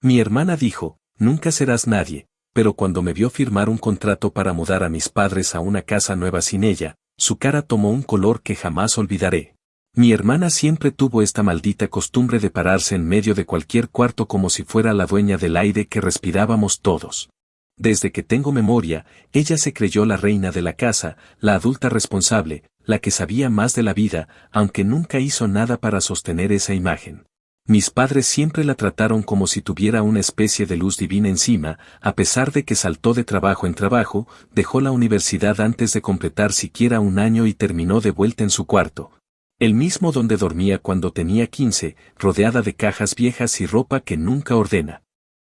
Mi hermana dijo, nunca serás nadie, pero cuando me vio firmar un contrato para mudar a mis padres a una casa nueva sin ella, su cara tomó un color que jamás olvidaré. Mi hermana siempre tuvo esta maldita costumbre de pararse en medio de cualquier cuarto como si fuera la dueña del aire que respirábamos todos. Desde que tengo memoria, ella se creyó la reina de la casa, la adulta responsable, la que sabía más de la vida, aunque nunca hizo nada para sostener esa imagen. Mis padres siempre la trataron como si tuviera una especie de luz divina encima, a pesar de que saltó de trabajo en trabajo, dejó la universidad antes de completar siquiera un año y terminó de vuelta en su cuarto. El mismo donde dormía cuando tenía 15, rodeada de cajas viejas y ropa que nunca ordena.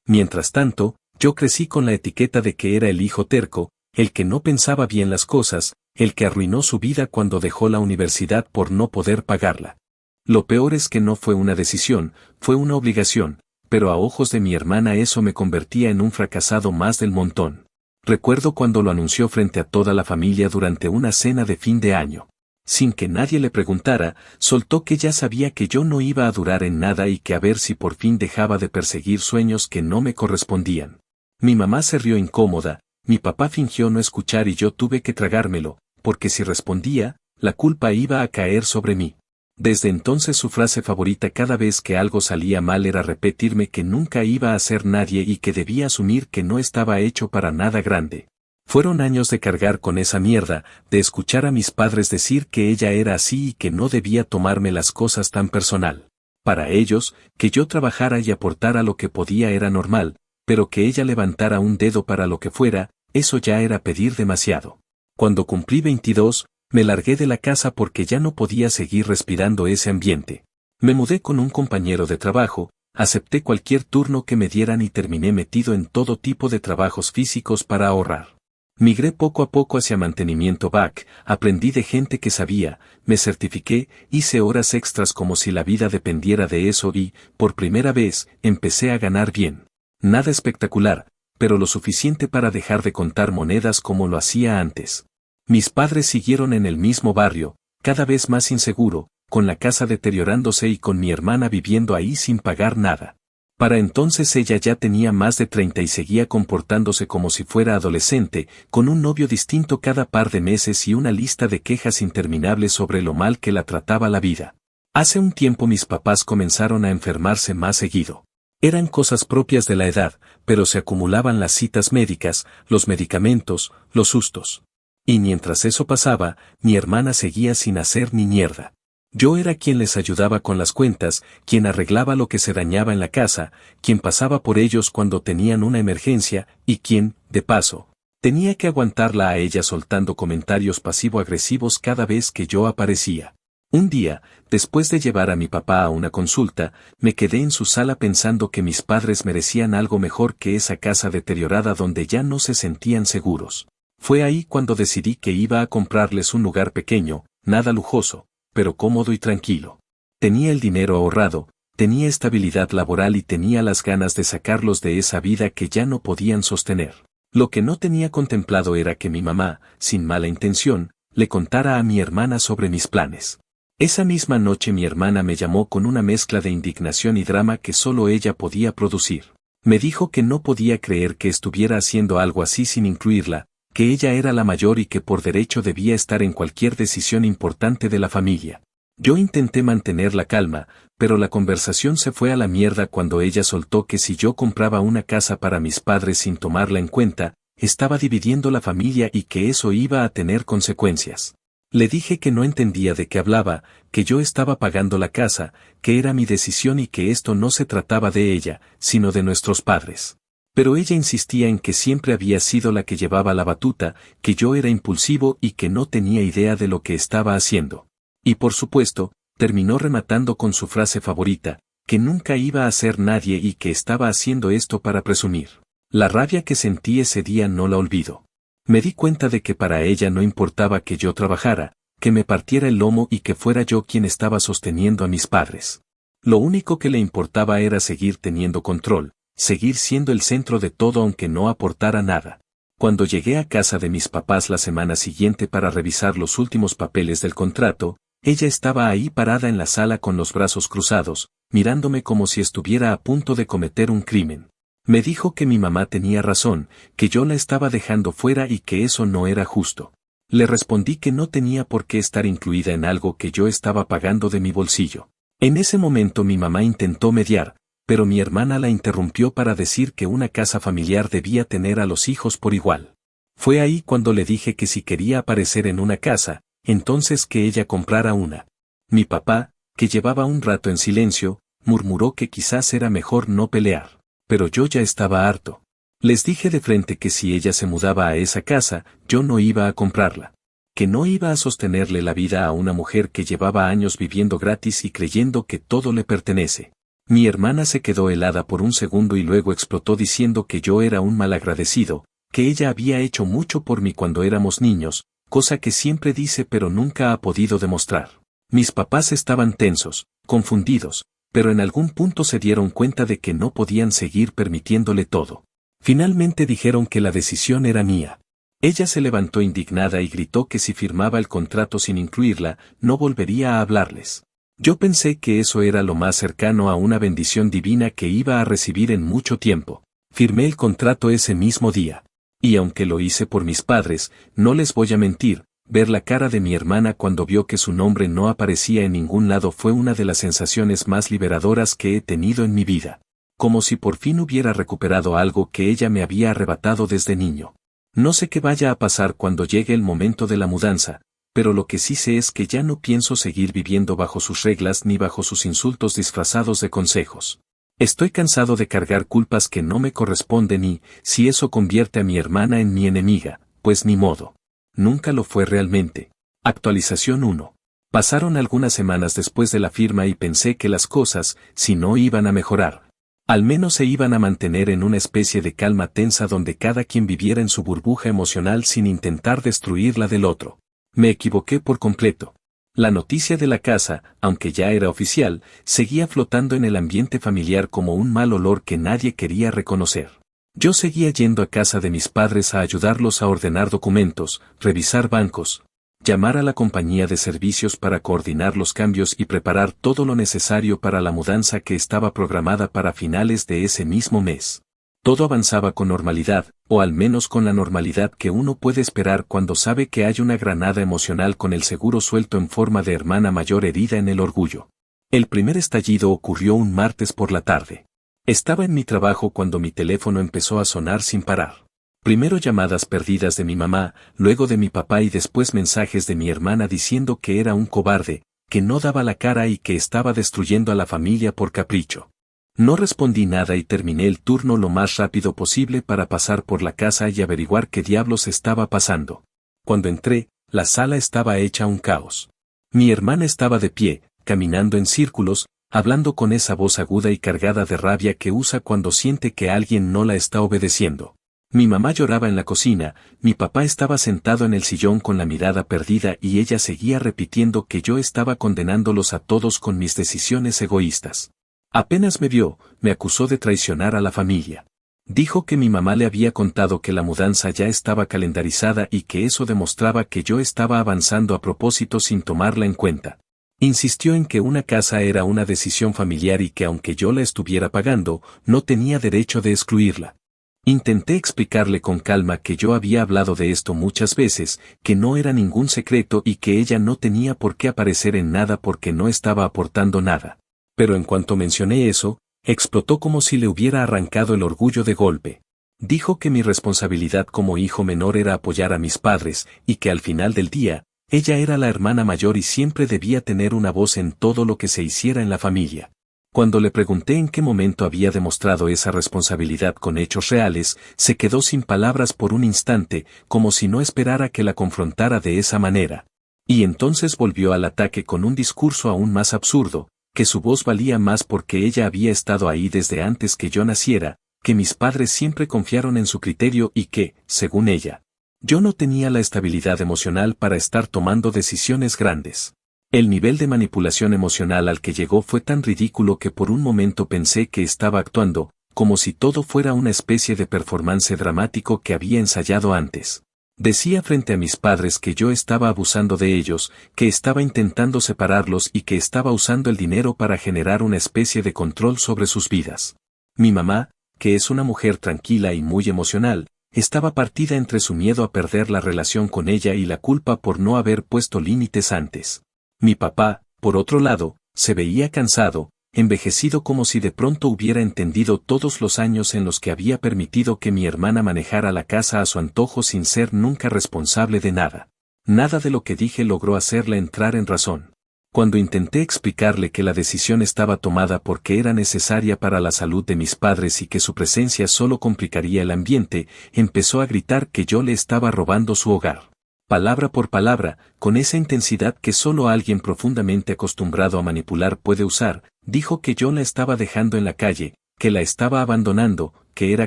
Mientras tanto, yo crecí con la etiqueta de que era el hijo terco, el que no pensaba bien las cosas, el que arruinó su vida cuando dejó la universidad por no poder pagarla. Lo peor es que no fue una decisión, fue una obligación, pero a ojos de mi hermana eso me convertía en un fracasado más del montón. Recuerdo cuando lo anunció frente a toda la familia durante una cena de fin de año. Sin que nadie le preguntara, soltó que ya sabía que yo no iba a durar en nada y que a ver si por fin dejaba de perseguir sueños que no me correspondían. Mi mamá se rió incómoda, mi papá fingió no escuchar y yo tuve que tragármelo, porque si respondía, la culpa iba a caer sobre mí. Desde entonces su frase favorita cada vez que algo salía mal era repetirme que nunca iba a ser nadie y que debía asumir que no estaba hecho para nada grande. Fueron años de cargar con esa mierda, de escuchar a mis padres decir que ella era así y que no debía tomarme las cosas tan personal. Para ellos, que yo trabajara y aportara lo que podía era normal, pero que ella levantara un dedo para lo que fuera, eso ya era pedir demasiado. Cuando cumplí 22, me largué de la casa porque ya no podía seguir respirando ese ambiente. Me mudé con un compañero de trabajo, acepté cualquier turno que me dieran y terminé metido en todo tipo de trabajos físicos para ahorrar. Migré poco a poco hacia mantenimiento back, aprendí de gente que sabía, me certifiqué, hice horas extras como si la vida dependiera de eso y, por primera vez, empecé a ganar bien. Nada espectacular, pero lo suficiente para dejar de contar monedas como lo hacía antes. Mis padres siguieron en el mismo barrio, cada vez más inseguro, con la casa deteriorándose y con mi hermana viviendo ahí sin pagar nada. Para entonces ella ya tenía más de 30 y seguía comportándose como si fuera adolescente, con un novio distinto cada par de meses y una lista de quejas interminables sobre lo mal que la trataba la vida. Hace un tiempo mis papás comenzaron a enfermarse más seguido. Eran cosas propias de la edad, pero se acumulaban las citas médicas, los medicamentos, los sustos. Y mientras eso pasaba, mi hermana seguía sin hacer ni mierda. Yo era quien les ayudaba con las cuentas, quien arreglaba lo que se dañaba en la casa, quien pasaba por ellos cuando tenían una emergencia, y quien, de paso, tenía que aguantarla a ella soltando comentarios pasivo-agresivos cada vez que yo aparecía. Un día, después de llevar a mi papá a una consulta, me quedé en su sala pensando que mis padres merecían algo mejor que esa casa deteriorada donde ya no se sentían seguros. Fue ahí cuando decidí que iba a comprarles un lugar pequeño, nada lujoso, pero cómodo y tranquilo. Tenía el dinero ahorrado, tenía estabilidad laboral y tenía las ganas de sacarlos de esa vida que ya no podían sostener. Lo que no tenía contemplado era que mi mamá, sin mala intención, le contara a mi hermana sobre mis planes. Esa misma noche mi hermana me llamó con una mezcla de indignación y drama que solo ella podía producir. Me dijo que no podía creer que estuviera haciendo algo así sin incluirla, que ella era la mayor y que por derecho debía estar en cualquier decisión importante de la familia. Yo intenté mantener la calma, pero la conversación se fue a la mierda cuando ella soltó que si yo compraba una casa para mis padres sin tomarla en cuenta, estaba dividiendo la familia y que eso iba a tener consecuencias. Le dije que no entendía de qué hablaba, que yo estaba pagando la casa, que era mi decisión y que esto no se trataba de ella, sino de nuestros padres. Pero ella insistía en que siempre había sido la que llevaba la batuta, que yo era impulsivo y que no tenía idea de lo que estaba haciendo. Y por supuesto, terminó rematando con su frase favorita, que nunca iba a ser nadie y que estaba haciendo esto para presumir. La rabia que sentí ese día no la olvido. Me di cuenta de que para ella no importaba que yo trabajara, que me partiera el lomo y que fuera yo quien estaba sosteniendo a mis padres. Lo único que le importaba era seguir teniendo control, seguir siendo el centro de todo aunque no aportara nada. Cuando llegué a casa de mis papás la semana siguiente para revisar los últimos papeles del contrato, ella estaba ahí parada en la sala con los brazos cruzados, mirándome como si estuviera a punto de cometer un crimen. Me dijo que mi mamá tenía razón, que yo la estaba dejando fuera y que eso no era justo. Le respondí que no tenía por qué estar incluida en algo que yo estaba pagando de mi bolsillo. En ese momento mi mamá intentó mediar, pero mi hermana la interrumpió para decir que una casa familiar debía tener a los hijos por igual. Fue ahí cuando le dije que si quería aparecer en una casa, entonces que ella comprara una. Mi papá, que llevaba un rato en silencio, murmuró que quizás era mejor no pelear, pero yo ya estaba harto. Les dije de frente que si ella se mudaba a esa casa, yo no iba a comprarla. Que no iba a sostenerle la vida a una mujer que llevaba años viviendo gratis y creyendo que todo le pertenece. Mi hermana se quedó helada por un segundo y luego explotó diciendo que yo era un malagradecido, que ella había hecho mucho por mí cuando éramos niños, cosa que siempre dice pero nunca ha podido demostrar. Mis papás estaban tensos, confundidos, pero en algún punto se dieron cuenta de que no podían seguir permitiéndole todo. Finalmente dijeron que la decisión era mía. Ella se levantó indignada y gritó que si firmaba el contrato sin incluirla, no volvería a hablarles. Yo pensé que eso era lo más cercano a una bendición divina que iba a recibir en mucho tiempo. Firmé el contrato ese mismo día. Y aunque lo hice por mis padres, no les voy a mentir, ver la cara de mi hermana cuando vio que su nombre no aparecía en ningún lado fue una de las sensaciones más liberadoras que he tenido en mi vida. Como si por fin hubiera recuperado algo que ella me había arrebatado desde niño. No sé qué vaya a pasar cuando llegue el momento de la mudanza, pero lo que sí sé es que ya no pienso seguir viviendo bajo sus reglas ni bajo sus insultos disfrazados de consejos. Estoy cansado de cargar culpas que no me corresponden y, si eso convierte a mi hermana en mi enemiga, pues ni modo. Nunca lo fue realmente. Actualización 1. Pasaron algunas semanas después de la firma y pensé que las cosas, si no iban a mejorar, al menos se iban a mantener en una especie de calma tensa donde cada quien viviera en su burbuja emocional sin intentar destruir la del otro. Me equivoqué por completo. La noticia de la casa, aunque ya era oficial, seguía flotando en el ambiente familiar como un mal olor que nadie quería reconocer. Yo seguía yendo a casa de mis padres a ayudarlos a ordenar documentos, revisar bancos, llamar a la compañía de servicios para coordinar los cambios y preparar todo lo necesario para la mudanza que estaba programada para finales de ese mismo mes. Todo avanzaba con normalidad, o al menos con la normalidad que uno puede esperar cuando sabe que hay una granada emocional con el seguro suelto en forma de hermana mayor herida en el orgullo. El primer estallido ocurrió un martes por la tarde. Estaba en mi trabajo cuando mi teléfono empezó a sonar sin parar. Primero llamadas perdidas de mi mamá, luego de mi papá y después mensajes de mi hermana diciendo que era un cobarde, que no daba la cara y que estaba destruyendo a la familia por capricho. No respondí nada y terminé el turno lo más rápido posible para pasar por la casa y averiguar qué diablos estaba pasando. Cuando entré, la sala estaba hecha un caos. Mi hermana estaba de pie, caminando en círculos, hablando con esa voz aguda y cargada de rabia que usa cuando siente que alguien no la está obedeciendo. Mi mamá lloraba en la cocina, mi papá estaba sentado en el sillón con la mirada perdida y ella seguía repitiendo que yo estaba condenándolos a todos con mis decisiones egoístas. Apenas me vio, me acusó de traicionar a la familia. Dijo que mi mamá le había contado que la mudanza ya estaba calendarizada y que eso demostraba que yo estaba avanzando a propósito sin tomarla en cuenta. Insistió en que una casa era una decisión familiar y que aunque yo la estuviera pagando, no tenía derecho de excluirla. Intenté explicarle con calma que yo había hablado de esto muchas veces, que no era ningún secreto y que ella no tenía por qué aparecer en nada porque no estaba aportando nada. Pero en cuanto mencioné eso, explotó como si le hubiera arrancado el orgullo de golpe. Dijo que mi responsabilidad como hijo menor era apoyar a mis padres, y que al final del día, ella era la hermana mayor y siempre debía tener una voz en todo lo que se hiciera en la familia. Cuando le pregunté en qué momento había demostrado esa responsabilidad con hechos reales, se quedó sin palabras por un instante, como si no esperara que la confrontara de esa manera. Y entonces volvió al ataque con un discurso aún más absurdo, que su voz valía más porque ella había estado ahí desde antes que yo naciera, que mis padres siempre confiaron en su criterio y que, según ella, yo no tenía la estabilidad emocional para estar tomando decisiones grandes. El nivel de manipulación emocional al que llegó fue tan ridículo que por un momento pensé que estaba actuando, como si todo fuera una especie de performance dramático que había ensayado antes. Decía frente a mis padres que yo estaba abusando de ellos, que estaba intentando separarlos y que estaba usando el dinero para generar una especie de control sobre sus vidas. Mi mamá, que es una mujer tranquila y muy emocional, estaba partida entre su miedo a perder la relación con ella y la culpa por no haber puesto límites antes. Mi papá, por otro lado, se veía cansado, envejecido, como si de pronto hubiera entendido todos los años en los que había permitido que mi hermana manejara la casa a su antojo sin ser nunca responsable de nada. Nada de lo que dije logró hacerla entrar en razón. Cuando intenté explicarle que la decisión estaba tomada porque era necesaria para la salud de mis padres y que su presencia solo complicaría el ambiente, empezó a gritar que yo le estaba robando su hogar. Palabra por palabra, con esa intensidad que solo alguien profundamente acostumbrado a manipular puede usar, dijo que yo la estaba dejando en la calle, que la estaba abandonando, que era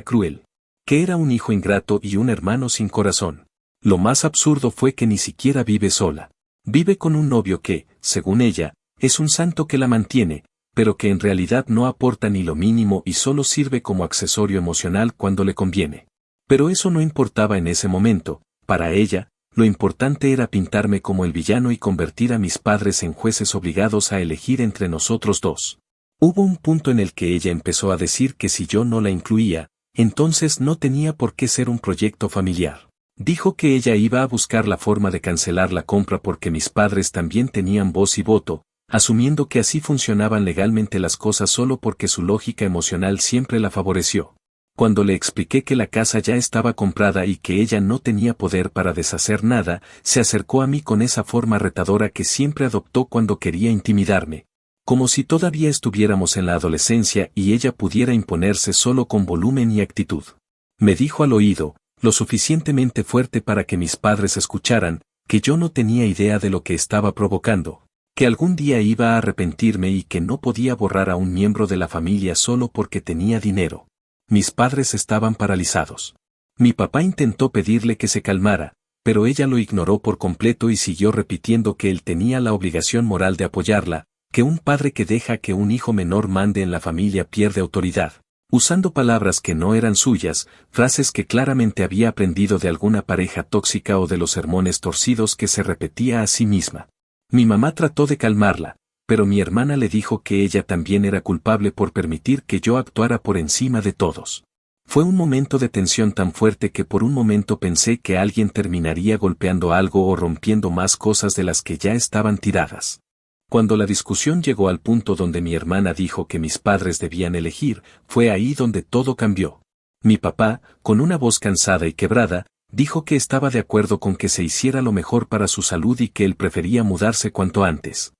cruel, que era un hijo ingrato y un hermano sin corazón. Lo más absurdo fue que ni siquiera vive sola. Vive con un novio que, según ella, es un santo que la mantiene, pero que en realidad no aporta ni lo mínimo y solo sirve como accesorio emocional cuando le conviene. Pero eso no importaba en ese momento, para ella, lo importante era pintarme como el villano y convertir a mis padres en jueces obligados a elegir entre nosotros dos. Hubo un punto en el que ella empezó a decir que si yo no la incluía, entonces no tenía por qué ser un proyecto familiar. Dijo que ella iba a buscar la forma de cancelar la compra porque mis padres también tenían voz y voto, asumiendo que así funcionaban legalmente las cosas solo porque su lógica emocional siempre la favoreció. Cuando le expliqué que la casa ya estaba comprada y que ella no tenía poder para deshacer nada, se acercó a mí con esa forma retadora que siempre adoptó cuando quería intimidarme. Como si todavía estuviéramos en la adolescencia y ella pudiera imponerse solo con volumen y actitud. Me dijo al oído, lo suficientemente fuerte para que mis padres escucharan, que yo no tenía idea de lo que estaba provocando, que algún día iba a arrepentirme y que no podía borrar a un miembro de la familia solo porque tenía dinero. Mis padres estaban paralizados. Mi papá intentó pedirle que se calmara, pero ella lo ignoró por completo y siguió repitiendo que él tenía la obligación moral de apoyarla, que un padre que deja que un hijo menor mande en la familia pierde autoridad, usando palabras que no eran suyas, frases que claramente había aprendido de alguna pareja tóxica o de los sermones torcidos que se repetía a sí misma. Mi mamá trató de calmarla, pero mi hermana le dijo que ella también era culpable por permitir que yo actuara por encima de todos. Fue un momento de tensión tan fuerte que por un momento pensé que alguien terminaría golpeando algo o rompiendo más cosas de las que ya estaban tiradas. Cuando la discusión llegó al punto donde mi hermana dijo que mis padres debían elegir, fue ahí donde todo cambió. Mi papá, con una voz cansada y quebrada, dijo que estaba de acuerdo con que se hiciera lo mejor para su salud y que él prefería mudarse cuanto antes.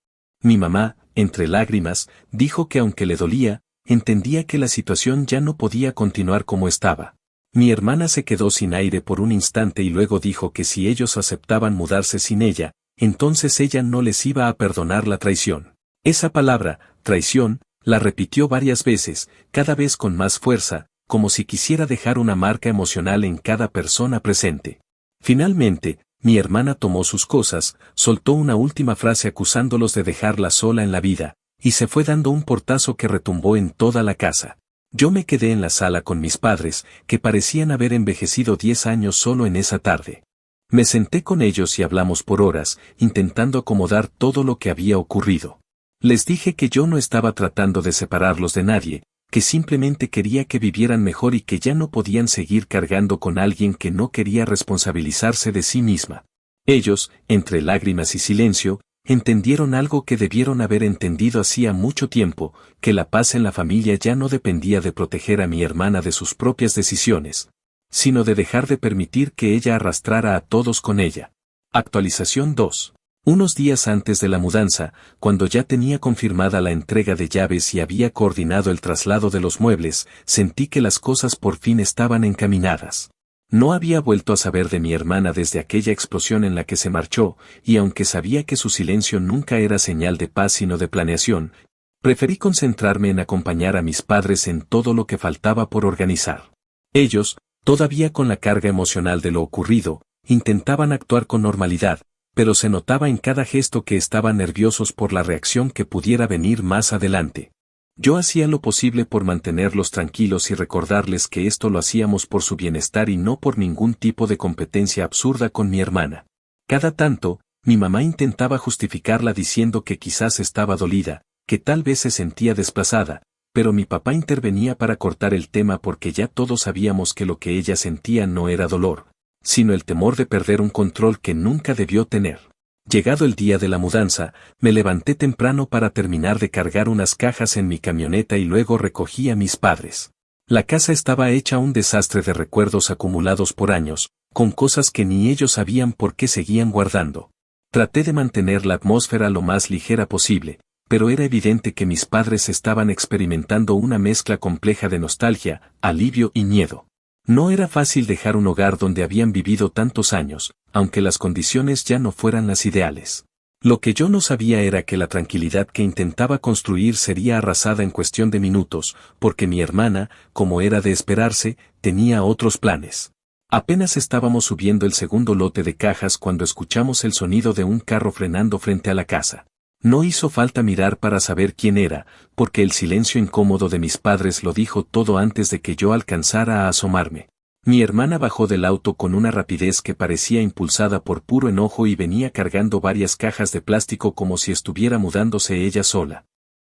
Mi mamá, entre lágrimas, dijo que aunque le dolía, entendía que la situación ya no podía continuar como estaba. Mi hermana se quedó sin aire por un instante y luego dijo que si ellos aceptaban mudarse sin ella, entonces ella no les iba a perdonar la traición. Esa palabra, traición, la repitió varias veces, cada vez con más fuerza, como si quisiera dejar una marca emocional en cada persona presente. Finalmente, mi hermana tomó sus cosas, soltó una última frase acusándolos de dejarla sola en la vida, y se fue dando un portazo que retumbó en toda la casa. Yo me quedé en la sala con mis padres, que parecían haber envejecido 10 años solo en esa tarde. Me senté con ellos y hablamos por horas, intentando acomodar todo lo que había ocurrido. Les dije que yo no estaba tratando de separarlos de nadie, que simplemente quería que vivieran mejor y que ya no podían seguir cargando con alguien que no quería responsabilizarse de sí misma. Ellos, entre lágrimas y silencio, entendieron algo que debieron haber entendido hacía mucho tiempo, que la paz en la familia ya no dependía de proteger a mi hermana de sus propias decisiones, sino de dejar de permitir que ella arrastrara a todos con ella. Actualización 2. Unos días antes de la mudanza, cuando ya tenía confirmada la entrega de llaves y había coordinado el traslado de los muebles, sentí que las cosas por fin estaban encaminadas. No había vuelto a saber de mi hermana desde aquella explosión en la que se marchó, y aunque sabía que su silencio nunca era señal de paz sino de planeación, preferí concentrarme en acompañar a mis padres en todo lo que faltaba por organizar. Ellos, todavía con la carga emocional de lo ocurrido, intentaban actuar con normalidad, pero se notaba en cada gesto que estaban nerviosos por la reacción que pudiera venir más adelante. Yo hacía lo posible por mantenerlos tranquilos y recordarles que esto lo hacíamos por su bienestar y no por ningún tipo de competencia absurda con mi hermana. Cada tanto, mi mamá intentaba justificarla diciendo que quizás estaba dolida, que tal vez se sentía desplazada, pero mi papá intervenía para cortar el tema porque ya todos sabíamos que lo que ella sentía no era dolor, sino el temor de perder un control que nunca debió tener. Llegado el día de la mudanza, me levanté temprano para terminar de cargar unas cajas en mi camioneta y luego recogí a mis padres. La casa estaba hecha un desastre de recuerdos acumulados por años, con cosas que ni ellos sabían por qué seguían guardando. Traté de mantener la atmósfera lo más ligera posible, pero era evidente que mis padres estaban experimentando una mezcla compleja de nostalgia, alivio y miedo. No era fácil dejar un hogar donde habían vivido tantos años, aunque las condiciones ya no fueran las ideales. Lo que yo no sabía era que la tranquilidad que intentaba construir sería arrasada en cuestión de minutos, porque mi hermana, como era de esperarse, tenía otros planes. Apenas estábamos subiendo el segundo lote de cajas cuando escuchamos el sonido de un carro frenando frente a la casa. No hizo falta mirar para saber quién era, porque el silencio incómodo de mis padres lo dijo todo antes de que yo alcanzara a asomarme. Mi hermana bajó del auto con una rapidez que parecía impulsada por puro enojo y venía cargando varias cajas de plástico como si estuviera mudándose ella sola.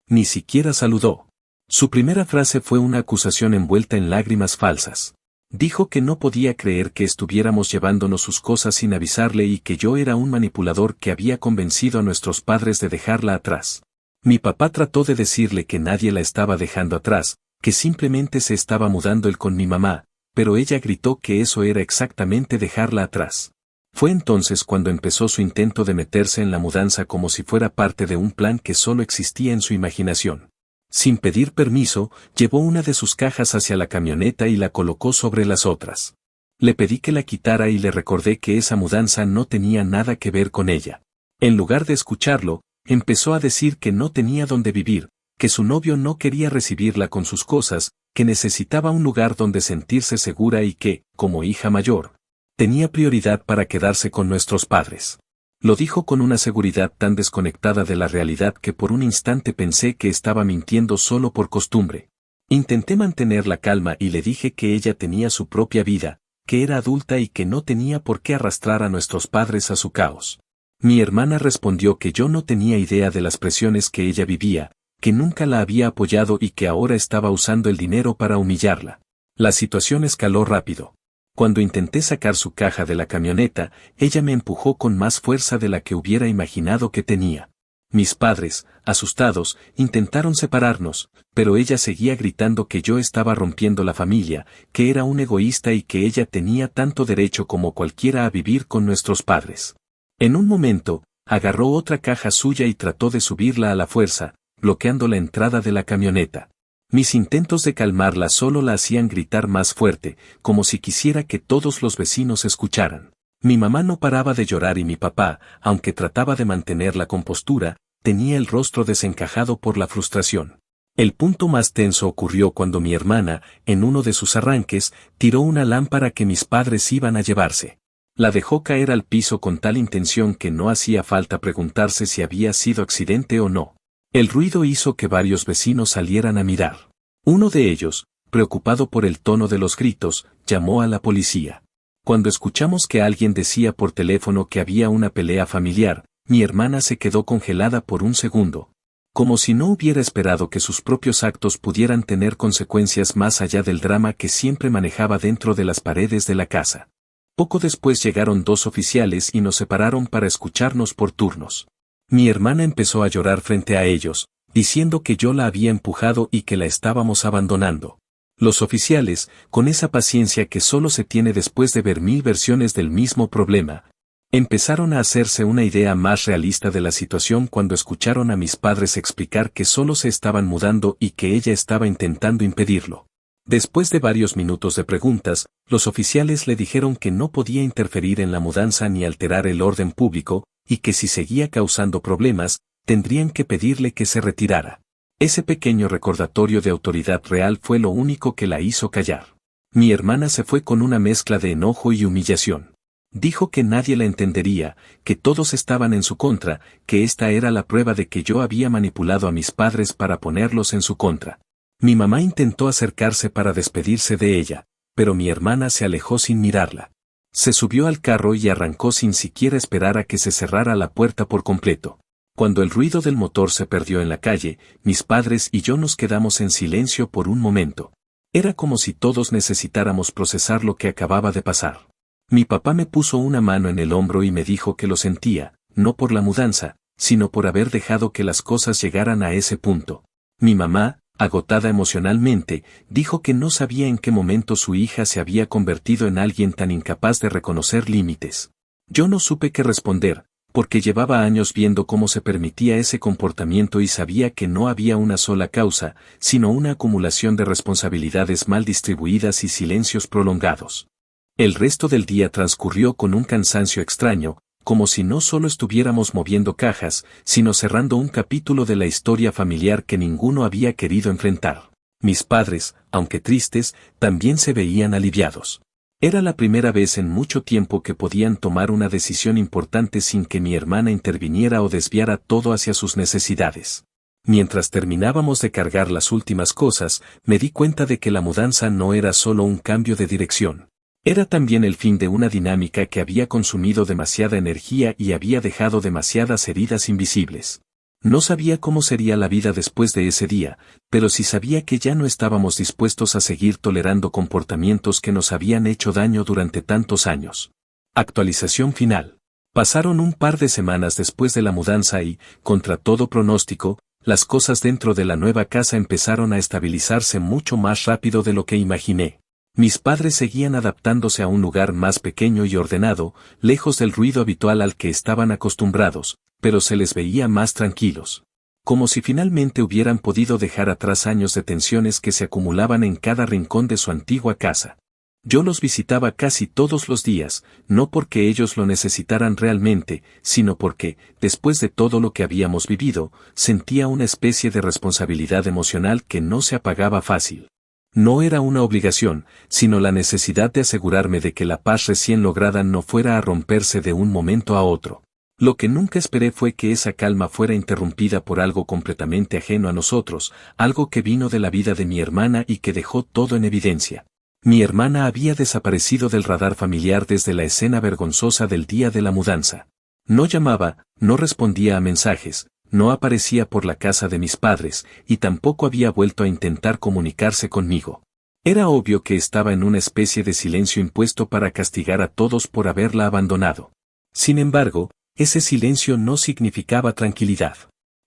Ni siquiera saludó. Su primera frase fue una acusación envuelta en lágrimas falsas. Dijo que no podía creer que estuviéramos llevándonos sus cosas sin avisarle y que yo era un manipulador que había convencido a nuestros padres de dejarla atrás. Mi papá trató de decirle que nadie la estaba dejando atrás, que simplemente se estaba mudando él con mi mamá, pero ella gritó que eso era exactamente dejarla atrás. Fue entonces cuando empezó su intento de meterse en la mudanza como si fuera parte de un plan que solo existía en su imaginación. Sin pedir permiso, llevó una de sus cajas hacia la camioneta y la colocó sobre las otras. Le pedí que la quitara y le recordé que esa mudanza no tenía nada que ver con ella. En lugar de escucharlo, empezó a decir que no tenía dónde vivir, que su novio no quería recibirla con sus cosas, que necesitaba un lugar donde sentirse segura y que, como hija mayor, tenía prioridad para quedarse con nuestros padres. Lo dijo con una seguridad tan desconectada de la realidad que por un instante pensé que estaba mintiendo solo por costumbre. Intenté mantener la calma y le dije que ella tenía su propia vida, que era adulta y que no tenía por qué arrastrar a nuestros padres a su caos. Mi hermana respondió que yo no tenía idea de las presiones que ella vivía, que nunca la había apoyado y que ahora estaba usando el dinero para humillarla. La situación escaló rápido. Cuando intenté sacar su caja de la camioneta, ella me empujó con más fuerza de la que hubiera imaginado que tenía. Mis padres, asustados, intentaron separarnos, pero ella seguía gritando que yo estaba rompiendo la familia, que era un egoísta y que ella tenía tanto derecho como cualquiera a vivir con nuestros padres. En un momento, agarró otra caja suya y trató de subirla a la fuerza, bloqueando la entrada de la camioneta. Mis intentos de calmarla solo la hacían gritar más fuerte, como si quisiera que todos los vecinos escucharan. Mi mamá no paraba de llorar y mi papá, aunque trataba de mantener la compostura, tenía el rostro desencajado por la frustración. El punto más tenso ocurrió cuando mi hermana, en uno de sus arranques, tiró una lámpara que mis padres iban a llevarse. La dejó caer al piso con tal intención que no hacía falta preguntarse si había sido accidente o no. El ruido hizo que varios vecinos salieran a mirar. Uno de ellos, preocupado por el tono de los gritos, llamó a la policía. Cuando escuchamos que alguien decía por teléfono que había una pelea familiar, mi hermana se quedó congelada por un segundo. Como si no hubiera esperado que sus propios actos pudieran tener consecuencias más allá del drama que siempre manejaba dentro de las paredes de la casa. Poco después llegaron dos oficiales y nos separaron para escucharnos por turnos. Mi hermana empezó a llorar frente a ellos, diciendo que yo la había empujado y que la estábamos abandonando. Los oficiales, con esa paciencia que solo se tiene después de ver 1000 versiones del mismo problema, empezaron a hacerse una idea más realista de la situación cuando escucharon a mis padres explicar que solo se estaban mudando y que ella estaba intentando impedirlo. Después de varios minutos de preguntas, los oficiales le dijeron que no podía interferir en la mudanza ni alterar el orden público, y que si seguía causando problemas, tendrían que pedirle que se retirara. Ese pequeño recordatorio de autoridad real fue lo único que la hizo callar. Mi hermana se fue con una mezcla de enojo y humillación. Dijo que nadie la entendería, que todos estaban en su contra, que esta era la prueba de que yo había manipulado a mis padres para ponerlos en su contra. Mi mamá intentó acercarse para despedirse de ella, pero mi hermana se alejó sin mirarla. Se subió al carro y arrancó sin siquiera esperar a que se cerrara la puerta por completo. Cuando el ruido del motor se perdió en la calle, mis padres y yo nos quedamos en silencio por un momento. Era como si todos necesitáramos procesar lo que acababa de pasar. Mi papá me puso una mano en el hombro y me dijo que lo sentía, no por la mudanza, sino por haber dejado que las cosas llegaran a ese punto. Mi mamá, agotada emocionalmente, dijo que no sabía en qué momento su hija se había convertido en alguien tan incapaz de reconocer límites. Yo no supe qué responder, porque llevaba años viendo cómo se permitía ese comportamiento y sabía que no había una sola causa, sino una acumulación de responsabilidades mal distribuidas y silencios prolongados. El resto del día transcurrió con un cansancio extraño, como si no solo estuviéramos moviendo cajas, sino cerrando un capítulo de la historia familiar que ninguno había querido enfrentar. Mis padres, aunque tristes, también se veían aliviados. Era la primera vez en mucho tiempo que podían tomar una decisión importante sin que mi hermana interviniera o desviara todo hacia sus necesidades. Mientras terminábamos de cargar las últimas cosas, me di cuenta de que la mudanza no era solo un cambio de dirección. Era también el fin de una dinámica que había consumido demasiada energía y había dejado demasiadas heridas invisibles. No sabía cómo sería la vida después de ese día, pero sí sabía que ya no estábamos dispuestos a seguir tolerando comportamientos que nos habían hecho daño durante tantos años. Actualización final. Pasaron un par de semanas después de la mudanza y, contra todo pronóstico, las cosas dentro de la nueva casa empezaron a estabilizarse mucho más rápido de lo que imaginé. Mis padres seguían adaptándose a un lugar más pequeño y ordenado, lejos del ruido habitual al que estaban acostumbrados, pero se les veía más tranquilos. Como si finalmente hubieran podido dejar atrás años de tensiones que se acumulaban en cada rincón de su antigua casa. Yo los visitaba casi todos los días, no porque ellos lo necesitaran realmente, sino porque, después de todo lo que habíamos vivido, sentía una especie de responsabilidad emocional que no se apagaba fácil. No era una obligación, sino la necesidad de asegurarme de que la paz recién lograda no fuera a romperse de un momento a otro. Lo que nunca esperé fue que esa calma fuera interrumpida por algo completamente ajeno a nosotros, algo que vino de la vida de mi hermana y que dejó todo en evidencia. Mi hermana había desaparecido del radar familiar desde la escena vergonzosa del día de la mudanza. No llamaba, no respondía a mensajes, no aparecía por la casa de mis padres, y tampoco había vuelto a intentar comunicarse conmigo. Era obvio que estaba en una especie de silencio impuesto para castigar a todos por haberla abandonado. Sin embargo, ese silencio no significaba tranquilidad.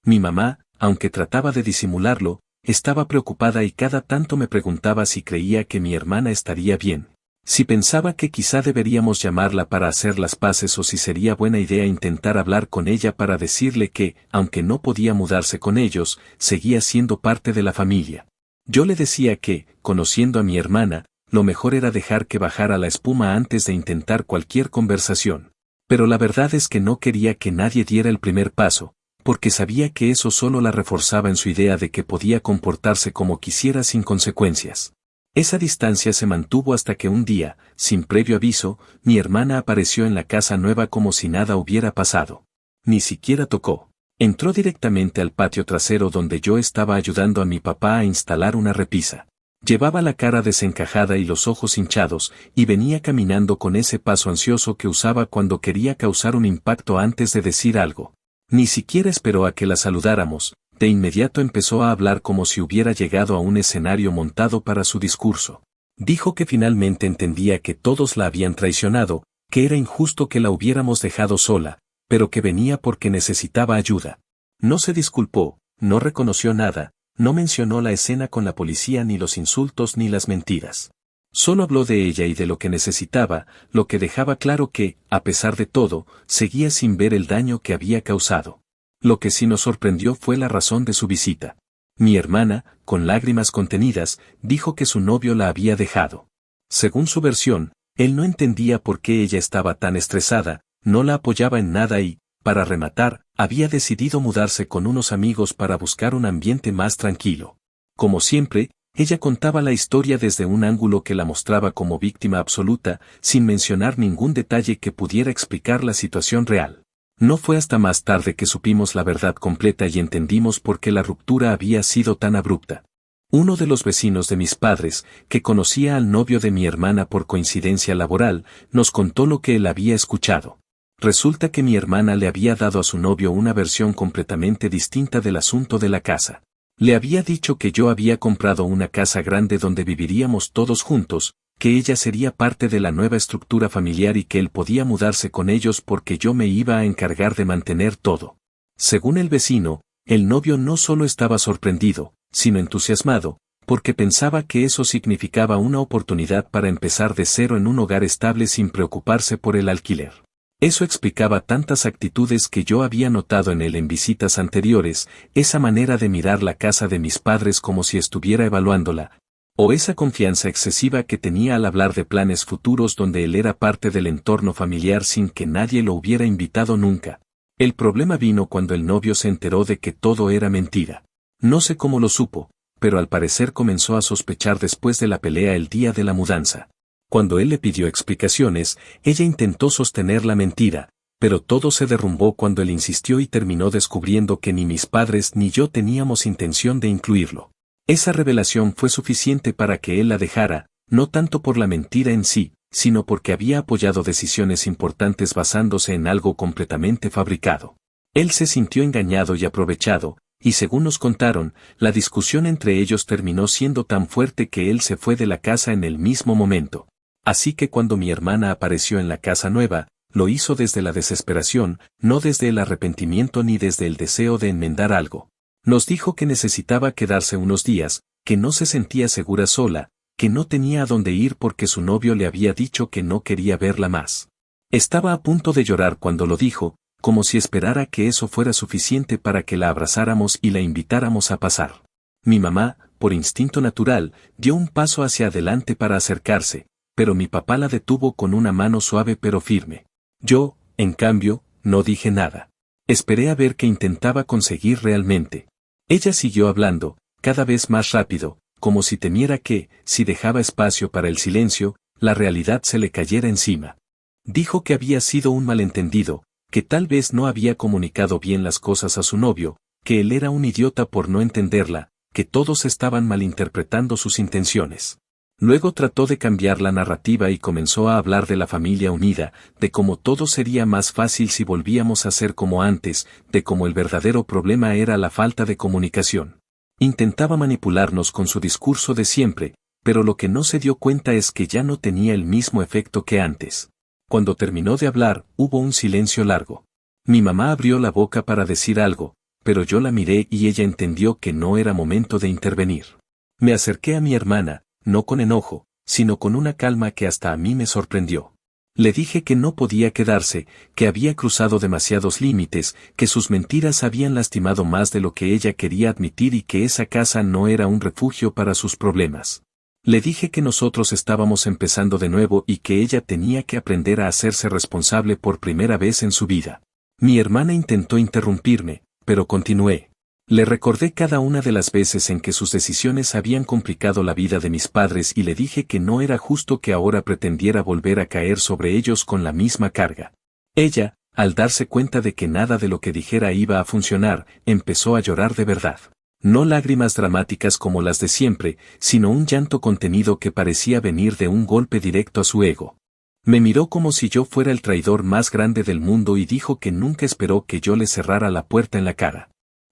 Mi mamá, aunque trataba de disimularlo, estaba preocupada y cada tanto me preguntaba si creía que mi hermana estaría bien. Si pensaba que quizá deberíamos llamarla para hacer las paces o si sería buena idea intentar hablar con ella para decirle que, aunque no podía mudarse con ellos, seguía siendo parte de la familia. Yo le decía que, conociendo a mi hermana, lo mejor era dejar que bajara la espuma antes de intentar cualquier conversación. Pero la verdad es que no quería que nadie diera el primer paso, porque sabía que eso solo la reforzaba en su idea de que podía comportarse como quisiera sin consecuencias. Esa distancia se mantuvo hasta que un día, sin previo aviso, mi hermana apareció en la casa nueva como si nada hubiera pasado. Ni siquiera tocó. Entró directamente al patio trasero donde yo estaba ayudando a mi papá a instalar una repisa. Llevaba la cara desencajada y los ojos hinchados, y venía caminando con ese paso ansioso que usaba cuando quería causar un impacto antes de decir algo. Ni siquiera esperó a que la saludáramos. De inmediato empezó a hablar como si hubiera llegado a un escenario montado para su discurso. Dijo que finalmente entendía que todos la habían traicionado, que era injusto que la hubiéramos dejado sola, pero que venía porque necesitaba ayuda. No se disculpó, no reconoció nada, no mencionó la escena con la policía ni los insultos ni las mentiras. Solo habló de ella y de lo que necesitaba, lo que dejaba claro que, a pesar de todo, seguía sin ver el daño que había causado. Lo que sí nos sorprendió fue la razón de su visita. Mi hermana, con lágrimas contenidas, dijo que su novio la había dejado. Según su versión, él no entendía por qué ella estaba tan estresada, no la apoyaba en nada y, para rematar, había decidido mudarse con unos amigos para buscar un ambiente más tranquilo. Como siempre, Ella contaba la historia desde un ángulo que la mostraba como víctima absoluta, sin mencionar ningún detalle que pudiera explicar la situación real. No fue hasta más tarde que supimos la verdad completa y entendimos por qué la ruptura había sido tan abrupta. Uno de los vecinos de mis padres, que conocía al novio de mi hermana por coincidencia laboral, nos contó lo que él había escuchado. Resulta que mi hermana le había dado a su novio una versión completamente distinta del asunto de la casa. Le había dicho que yo había comprado una casa grande donde viviríamos todos juntos, que ella sería parte de la nueva estructura familiar y que él podía mudarse con ellos porque yo me iba a encargar de mantener todo. Según el vecino, el novio no solo estaba sorprendido, sino entusiasmado, porque pensaba que eso significaba una oportunidad para empezar de cero en un hogar estable sin preocuparse por el alquiler. Eso explicaba tantas actitudes que yo había notado en él en visitas anteriores, esa manera de mirar la casa de mis padres como si estuviera evaluándola, o esa confianza excesiva que tenía al hablar de planes futuros donde él era parte del entorno familiar sin que nadie lo hubiera invitado nunca. El problema vino cuando el novio se enteró de que todo era mentira. No sé cómo lo supo, pero al parecer comenzó a sospechar después de la pelea el día de la mudanza. Cuando él le pidió explicaciones, ella intentó sostener la mentira, pero todo se derrumbó cuando él insistió y terminó descubriendo que ni mis padres ni yo teníamos intención de incluirlo. Esa revelación fue suficiente para que él la dejara, no tanto por la mentira en sí, sino porque había apoyado decisiones importantes basándose en algo completamente fabricado. Él se sintió engañado y aprovechado, y según nos contaron, la discusión entre ellos terminó siendo tan fuerte que él se fue de la casa en el mismo momento. Así que cuando mi hermana apareció en la casa nueva, lo hizo desde la desesperación, no desde el arrepentimiento ni desde el deseo de enmendar algo. Nos dijo que necesitaba quedarse unos días, que no se sentía segura sola, que no tenía a dónde ir porque su novio le había dicho que no quería verla más. Estaba a punto de llorar cuando lo dijo, como si esperara que eso fuera suficiente para que la abrazáramos y la invitáramos a pasar. Mi mamá, por instinto natural, dio un paso hacia adelante para acercarse, pero mi papá la detuvo con una mano suave pero firme. Yo, en cambio, no dije nada. Esperé a ver qué intentaba conseguir realmente. Ella siguió hablando, cada vez más rápido, como si temiera que, si dejaba espacio para el silencio, la realidad se le cayera encima. Dijo que había sido un malentendido, que tal vez no había comunicado bien las cosas a su novio, que él era un idiota por no entenderla, que todos estaban malinterpretando sus intenciones. Luego trató de cambiar la narrativa y comenzó a hablar de la familia unida, de cómo todo sería más fácil si volvíamos a ser como antes, de cómo el verdadero problema era la falta de comunicación. Intentaba manipularnos con su discurso de siempre, pero lo que no se dio cuenta es que ya no tenía el mismo efecto que antes. Cuando terminó de hablar, hubo un silencio largo. Mi mamá abrió la boca para decir algo, pero yo la miré y ella entendió que no era momento de intervenir. Me acerqué a mi hermana, no con enojo, sino con una calma que hasta a mí me sorprendió. Le dije que no podía quedarse, que había cruzado demasiados límites, que sus mentiras habían lastimado más de lo que ella quería admitir y que esa casa no era un refugio para sus problemas. Le dije que nosotros estábamos empezando de nuevo y que ella tenía que aprender a hacerse responsable por primera vez en su vida. Mi hermana intentó interrumpirme, pero continué. Le recordé cada una de las veces en que sus decisiones habían complicado la vida de mis padres y le dije que no era justo que ahora pretendiera volver a caer sobre ellos con la misma carga. Ella, al darse cuenta de que nada de lo que dijera iba a funcionar, empezó a llorar de verdad. No lágrimas dramáticas como las de siempre, sino un llanto contenido que parecía venir de un golpe directo a su ego. Me miró como si yo fuera el traidor más grande del mundo y dijo que nunca esperó que yo le cerrara la puerta en la cara.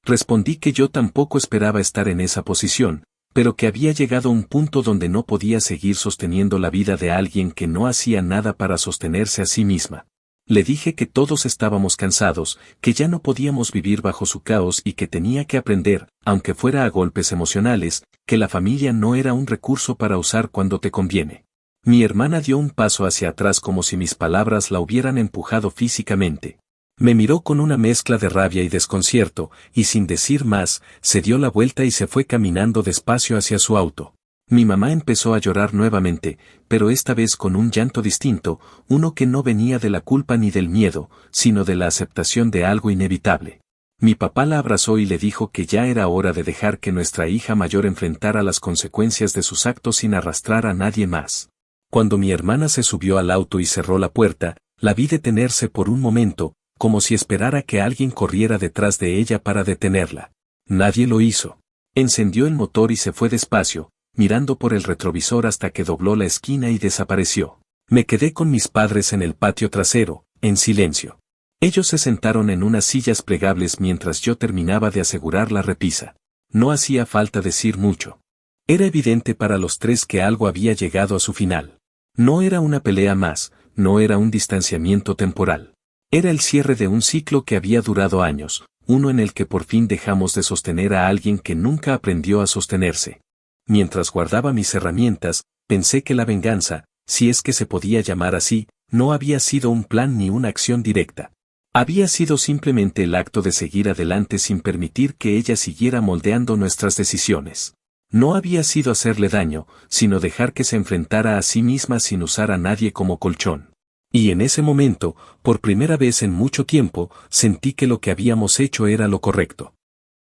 Respondí que yo tampoco esperaba estar en esa posición, pero que había llegado a un punto donde no podía seguir sosteniendo la vida de alguien que no hacía nada para sostenerse a sí misma. Le dije que todos estábamos cansados, que ya no podíamos vivir bajo su caos y que tenía que aprender, aunque fuera a golpes emocionales, que la familia no era un recurso para usar cuando te conviene. Mi hermana dio un paso hacia atrás como si mis palabras la hubieran empujado físicamente. Me miró con una mezcla de rabia y desconcierto, y sin decir más, se dio la vuelta y se fue caminando despacio hacia su auto. Mi mamá empezó a llorar nuevamente, pero esta vez con un llanto distinto, uno que no venía de la culpa ni del miedo, sino de la aceptación de algo inevitable. Mi papá la abrazó y le dijo que ya era hora de dejar que nuestra hija mayor enfrentara las consecuencias de sus actos sin arrastrar a nadie más. Cuando mi hermana se subió al auto y cerró la puerta, la vi detenerse por un momento, como si esperara que alguien corriera detrás de ella para detenerla. Nadie lo hizo. Encendió el motor y se fue despacio, mirando por el retrovisor hasta que dobló la esquina y desapareció. Me quedé con mis padres en el patio trasero, en silencio. Ellos se sentaron en unas sillas plegables mientras yo terminaba de asegurar la repisa. No hacía falta decir mucho. Era evidente para los tres que algo había llegado a su final. No era una pelea más, no era un distanciamiento temporal. Era el cierre de un ciclo que había durado años, uno en el que por fin dejamos de sostener a alguien que nunca aprendió a sostenerse. Mientras guardaba mis herramientas, pensé que la venganza, si es que se podía llamar así, no había sido un plan ni una acción directa. Había sido simplemente el acto de seguir adelante sin permitir que ella siguiera moldeando nuestras decisiones. No había sido hacerle daño, sino dejar que se enfrentara a sí misma sin usar a nadie como colchón. Y en ese momento, por primera vez en mucho tiempo, sentí que lo que habíamos hecho era lo correcto.